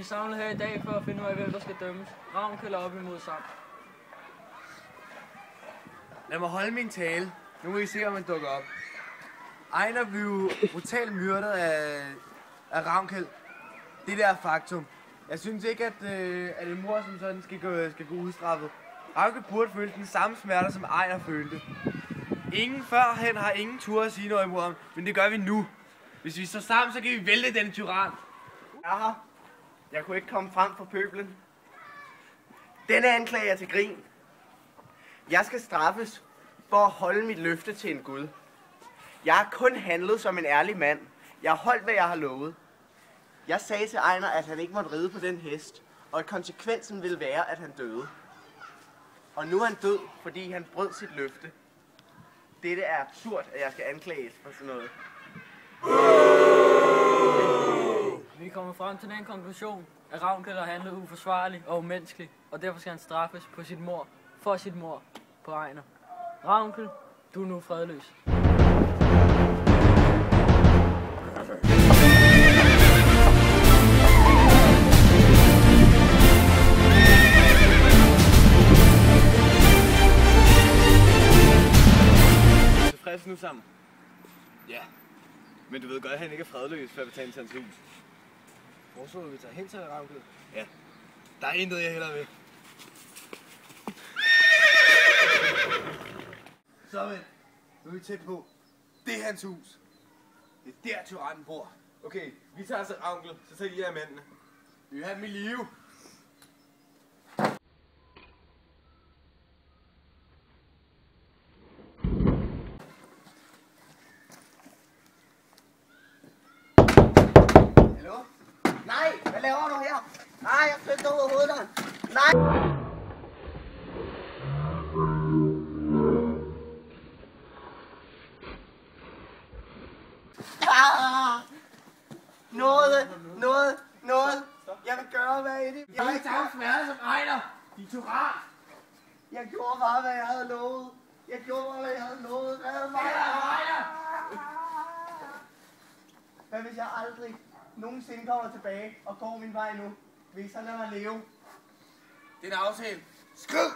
er samlet her i dag for at finde ud af, hvem der skal dømmes. Ravnkel op imod Sam. Lad mig holde min tale. Nu må I se, om han dukker op. Ejner blev brutalt myrdet af Ravnkel. Det der er faktum. Jeg synes ikke, at en mor som sådan skal gå udstraffet. Ravnkel burde føle den samme smerte, som Ejner følte. Ingen førhen har ingen tur at sige noget imod ham, men det gør vi nu. Hvis vi står sammen, så kan vi vælte den tyran. Jeg kunne ikke komme frem for pøblen. Denne anklager til grin. Jeg skal straffes for at holde mit løfte til en Gud. Jeg har kun handlet som en ærlig mand. Jeg har holdt, hvad jeg har lovet. Jeg sagde til Ejner, at han ikke måtte ride på den hest, og at konsekvensen ville være, at han døde. Og nu er han død, fordi han brød sit løfte. Dette er absurd, at jeg skal anklages for sådan noget. Vi er kommet frem til den konklusion, at Ravnkel har handlet uforsvarligt og umenneskeligt, og derfor skal han straffes på sit mord, for sit mord på Ejner. Ravnkel, du er nu fredløs. Tilfreds nu sammen? Ja. Men du ved godt, at han ikke er fredløs, før vi tager ind til hans hus. Hvor så vi tager hen til Ravnkel? Ja. Der er intet, jeg hellere vil. Så men, nu er vi tæt på. Det er hans hus. Det er der, tyrannen bor. Okay, vi tager så Ravnkel, så tager I af mændene. Vi vil have dem i live. Hallo? Nej, hvad laver du her? Nej, jeg flytter over hovedet. Nej! Noget. Jeg vil gøre, hvad i det. Jeg vil ikke tage smerte som Ejner. Din tyran. Jeg gjorde bare, hvad jeg havde lovet. Red mig. Hvad hvis jeg aldrig nogensinde kommer tilbage og går min vej nu? Vil I så lade mig leve? Det er en aftale. Skrid!